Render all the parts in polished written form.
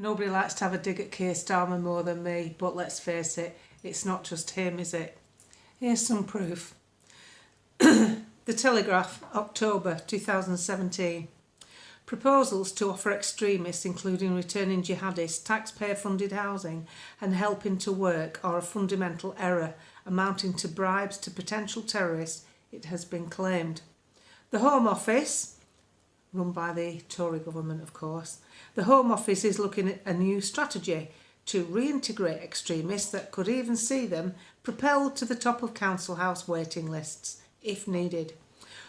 Nobody likes to have a dig at Keir Starmer more than me, but let's face it, it's not just him, is it? Here's some proof. The Telegraph, October 2017. Proposals to offer extremists, including returning jihadists, taxpayer-funded housing and helping to work are a fundamental error amounting to bribes to potential terrorists, it has been claimed. The Home Office, run by the Tory government of course, the Home Office is looking at a new strategy to reintegrate extremists that could even see them propelled to the top of council house waiting lists, if needed.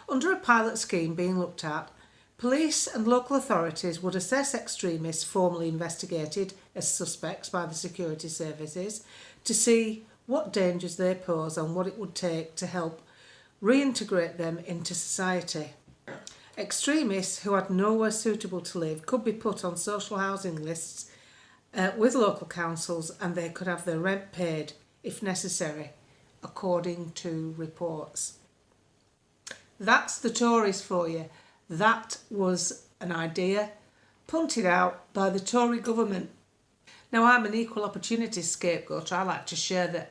Under a pilot scheme being looked at, police and local authorities would assess extremists formally investigated as suspects by the security services to see what dangers they pose and what it would take to help reintegrate them into society. Extremists who had nowhere suitable to live could be put on social housing lists with local councils, and they could have their rent paid if necessary, according to reports. That's the Tories for you. That was an idea punted out by the Tory government. Now, I'm an equal opportunity scapegoat. I like to share the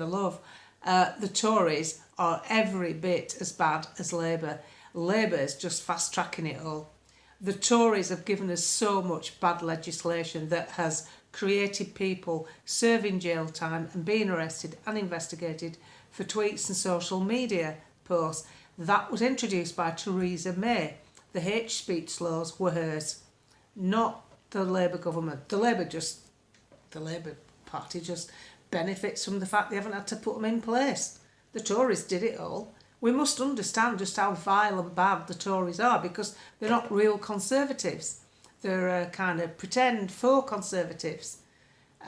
love. The Tories are every bit as bad as Labour. Labour's just fast tracking it all. The Tories have given us so much bad legislation that has created people serving jail time and being arrested and investigated for tweets and social media posts. That was introduced by Theresa May. The hate speech laws were hers, not the Labour government. The Labour Party just benefits from the fact they haven't had to put them in place. The Tories did it all. We must understand just how vile and bad the Tories are, because they're not real Conservatives. They're a kind of pretend faux Conservatives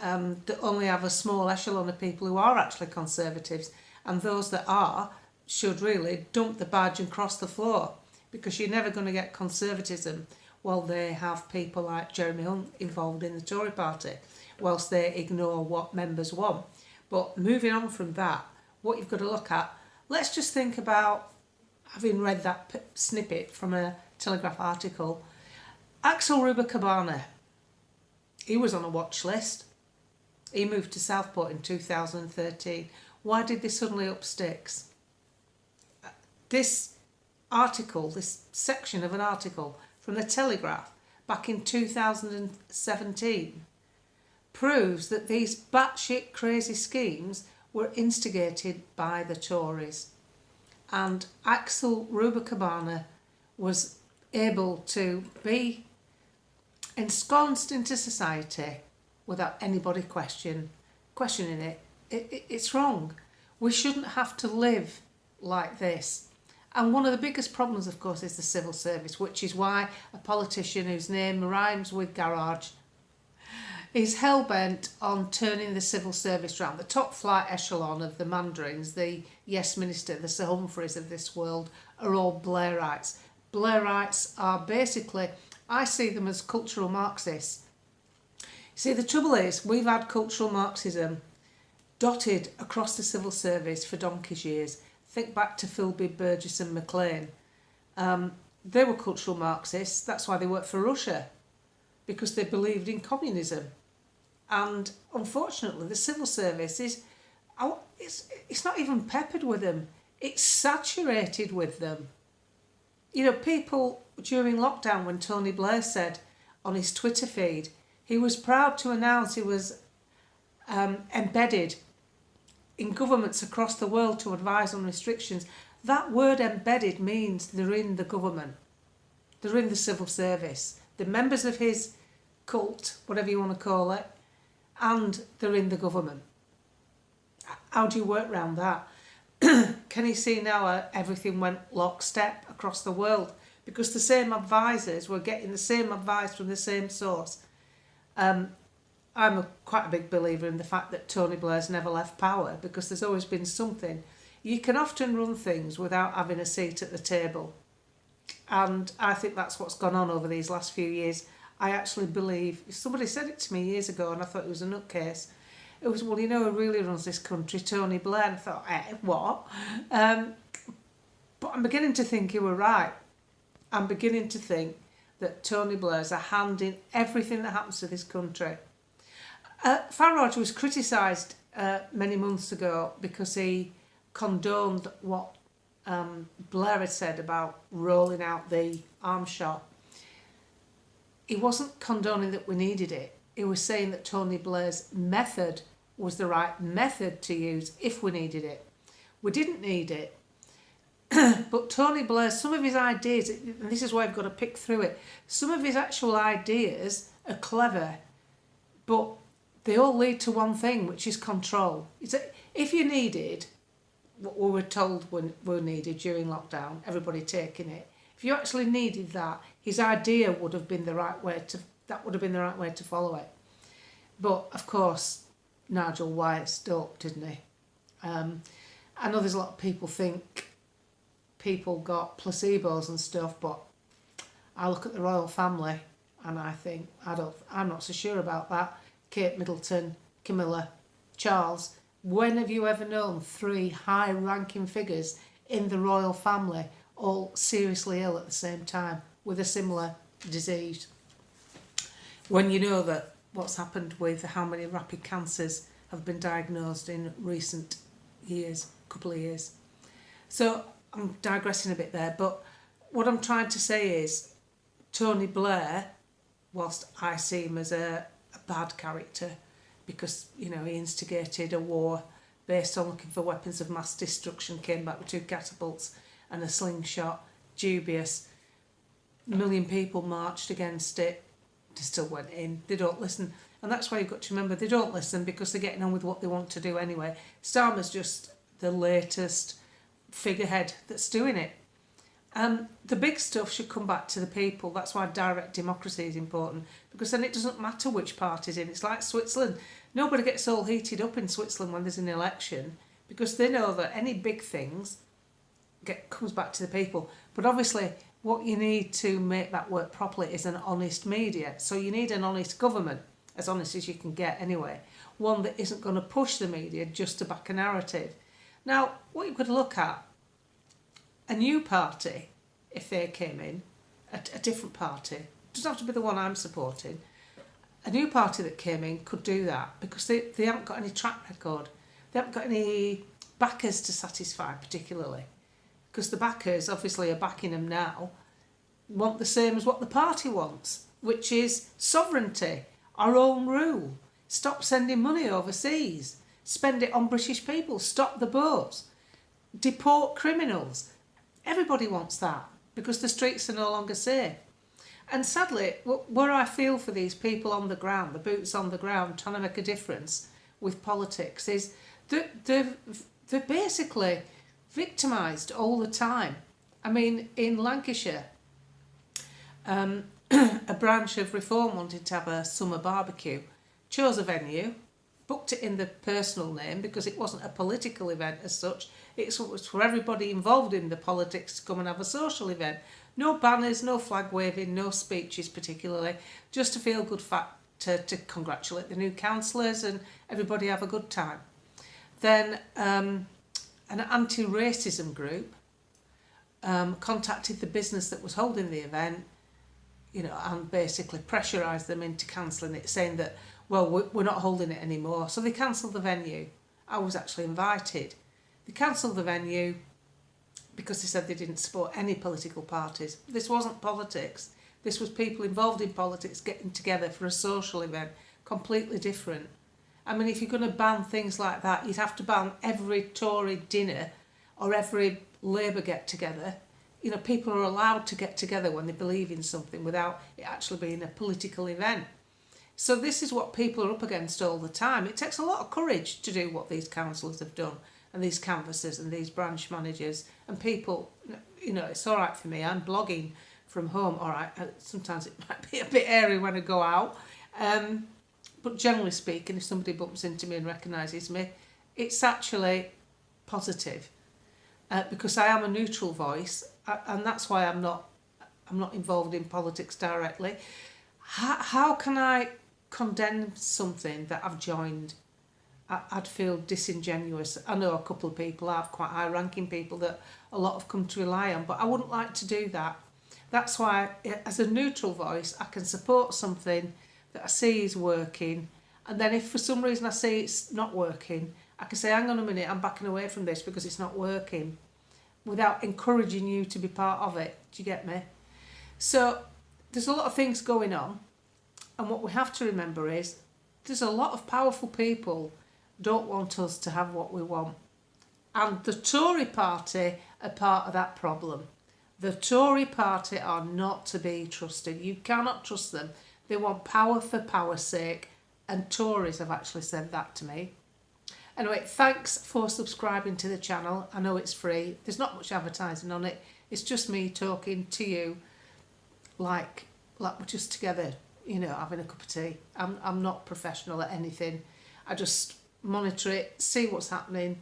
that only have a small echelon of people who are actually Conservatives, and those that are should really dump the badge and cross the floor, because you're never going to get Conservatism while they have people like Jeremy Hunt involved in the Tory party, whilst they ignore what members want. But moving on from that, what you've got to look at, let's just think about, having read that snippet from a Telegraph article, Axel Rubicabana, he was on a watch list. He moved to Southport in 2013. Why did they suddenly up sticks? This article, this section of an article from the Telegraph back in 2017 proves that these batshit crazy schemes were instigated by the Tories. And Axel Rubicabana was able to be ensconced into society without anybody questioning it. It's wrong. We shouldn't have to live like this. And one of the biggest problems, of course, is the civil service, which is why a politician whose name rhymes with garage is hell-bent on turning the civil service round. The top flight echelon of the Mandarins, the Yes Minister, the Sir Humphreys of this world, are all Blairites. Blairites are basically, I see them as cultural Marxists. See, the trouble is, we've had cultural Marxism dotted across the civil service for donkey's years. Think back to Philby, Burgess and Maclean. They were cultural Marxists. That's why they worked for Russia, because they believed in communism. And unfortunately, the civil service it's not even peppered with them. It's saturated with them. You know, people during lockdown, when Tony Blair said on his Twitter feed, he was proud to announce he was embedded in governments across the world to advise on restrictions. That word embedded means they're in the government. They're in the civil service. They're members of his cult, whatever you want to call it, and they're in the government. How do you work around that? Can you see now everything went lockstep across the world? Because the same advisors were getting the same advice from the same source. I'm quite a big believer in the fact that Tony Blair's never left power, because there's always been something. You can often run things without having a seat at the table. And I think that's what's gone on over these last few years. I actually believe, somebody said it to me years ago and I thought it was a nutcase. It was, well, you know who really runs this country? Tony Blair. And I thought, what? But I'm beginning to think you were right. I'm beginning to think that Tony Blair's a hand in everything that happens to this country. Farage was criticised many months ago because he condoned what Blair had said about rolling out the arms shot. He wasn't condoning that we needed it. He was saying that Tony Blair's method was the right method to use if we needed it. We didn't need it. But Tony Blair, some of his ideas, and this is why I've got to pick through it, some of his actual ideas are clever, but they all lead to one thing, which is control. If you needed what we were told we needed during lockdown, everybody taking it, if you actually needed that, his idea would have been the right way to follow it. But of course, Nigel wised up, didn't he? I know there's a lot of people think people got placebos and stuff, but I look at the royal family and I think I'm not so sure about that. Kate Middleton, Camilla, Charles. When have you ever known 3 high-ranking figures in the royal family all seriously ill at the same time with a similar disease? When you know that what's happened with how many rapid cancers have been diagnosed in recent years, couple of years. So I'm digressing a bit there, but what I'm trying to say is Tony Blair, whilst I see him as a bad character because, you know, he instigated a war based on looking for weapons of mass destruction, came back with 2 catapults and a slingshot, dubious. 1 million people marched against it. They still went in. They don't listen. And that's why you've got to remember, they don't listen because they're getting on with what they want to do anyway. Starmer's just the latest figurehead that's doing it. The big stuff should come back to the people. That's why direct democracy is important, because then it doesn't matter which party's in. It's like Switzerland. Nobody gets all heated up in Switzerland when there's an election because they know that any big things comes back to the people. But obviously what you need to make that work properly is an honest media. So you need an honest government, as honest as you can get anyway. One that isn't going to push the media just to back a narrative. Now, what you've got to look at, a new party, if they came in, a different party, doesn't have to be the one I'm supporting, a new party that came in could do that because they haven't got any track record. They haven't got any backers to satisfy particularly, because the backers obviously are backing them now, want the same as what the party wants, which is sovereignty, our own rule, stop sending money overseas, spend it on British people, stop the boats, deport criminals. Everybody wants that because the streets are no longer safe. And sadly, where I feel for these people on the ground, the boots on the ground, trying to make a difference with politics, is that they're basically victimised all the time. I mean, in Lancashire, a branch of Reform wanted to have a summer barbecue, chose a venue, booked it in the personal name because it wasn't a political event as such. It was for everybody involved in the politics to come and have a social event. No banners, no flag waving, no speeches particularly, just a feel-good fact to congratulate the new councillors and everybody have a good time. Then an anti-racism group contacted the business that was holding the event, you know, and basically pressurised them into cancelling it, saying that, well, we're not holding it anymore. So they cancelled the venue. I was actually invited. They cancelled the venue because they said they didn't support any political parties. This wasn't politics. This was people involved in politics getting together for a social event, completely different. I mean, if you're going to ban things like that, you'd have to ban every Tory dinner or every Labour get-together. You know, people are allowed to get together when they believe in something without it actually being a political event. So this is what people are up against all the time. It takes a lot of courage to do what these councillors have done, and these canvassers and these branch managers and people. You know, it's all right for me. I'm blogging from home. All right, sometimes it might be a bit airy when I go out. But generally speaking, if somebody bumps into me and recognises me, it's actually positive because I am a neutral voice, and that's why I'm not involved in politics directly. How can I condemn something that I've joined? I'd feel disingenuous. I know a couple of people have quite high-ranking people that a lot have come to rely on, but I wouldn't like to do that. That's why, as a neutral voice, I can support something that I see is working, and then if for some reason I see it's not working, I can say, hang on a minute, I'm backing away from this because it's not working, without encouraging you to be part of it. Do you get me? So there's a lot of things going on, and what we have to remember is there's a lot of powerful people don't want us to have what we want. And the Tory party are part of that problem. The Tory party are not to be trusted. You cannot trust them. They want power for power's sake, and Tories have actually said that to me. Anyway, thanks for subscribing to the channel. I know it's free. There's not much advertising on it. It's just me talking to you like we're just together, you know, having a cup of tea. I'm not professional at anything. I just monitor it, see what's happening,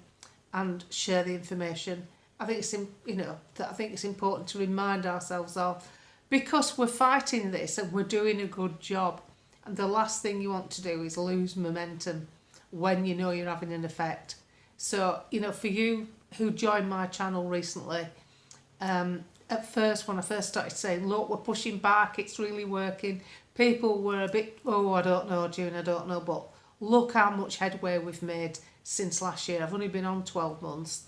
and share the information. I think it's important to remind ourselves of, because we're fighting this and we're doing a good job. And the last thing you want to do is lose momentum when you know you're having an effect. So, you know, for you who joined my channel recently, at first, when I first started saying, look, we're pushing back, it's really working, people were a bit, oh, I don't know, June, I don't know, but look how much headway we've made since last year. I've only been on 12 months.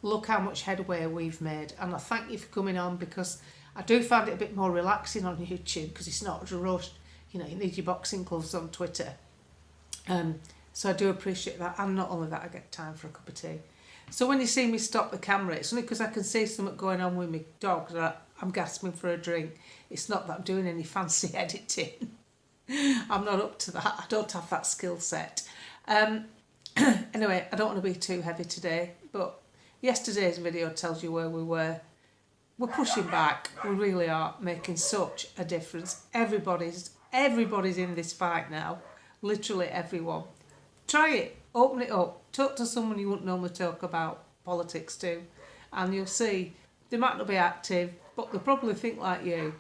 Look how much headway we've made. And I thank you for coming on, because I do find it a bit more relaxing on YouTube, because it's not as rushed. You know, you need your boxing gloves on Twitter. So I do appreciate that. And not only that, I get time for a cup of tea. So when you see me stop the camera, it's only because I can see something going on with my dog that I'm gasping for a drink. It's not that I'm doing any fancy editing. I'm not up to that. I don't have that skill set. Anyway, I don't want to be too heavy today, but yesterday's video tells you where we were. We're pushing back. We really are making such a difference. Everybody's in this fight now. Literally everyone. Try it. Open it up. Talk to someone you wouldn't normally talk about politics to, and you'll see they might not be active, but they'll probably think like you.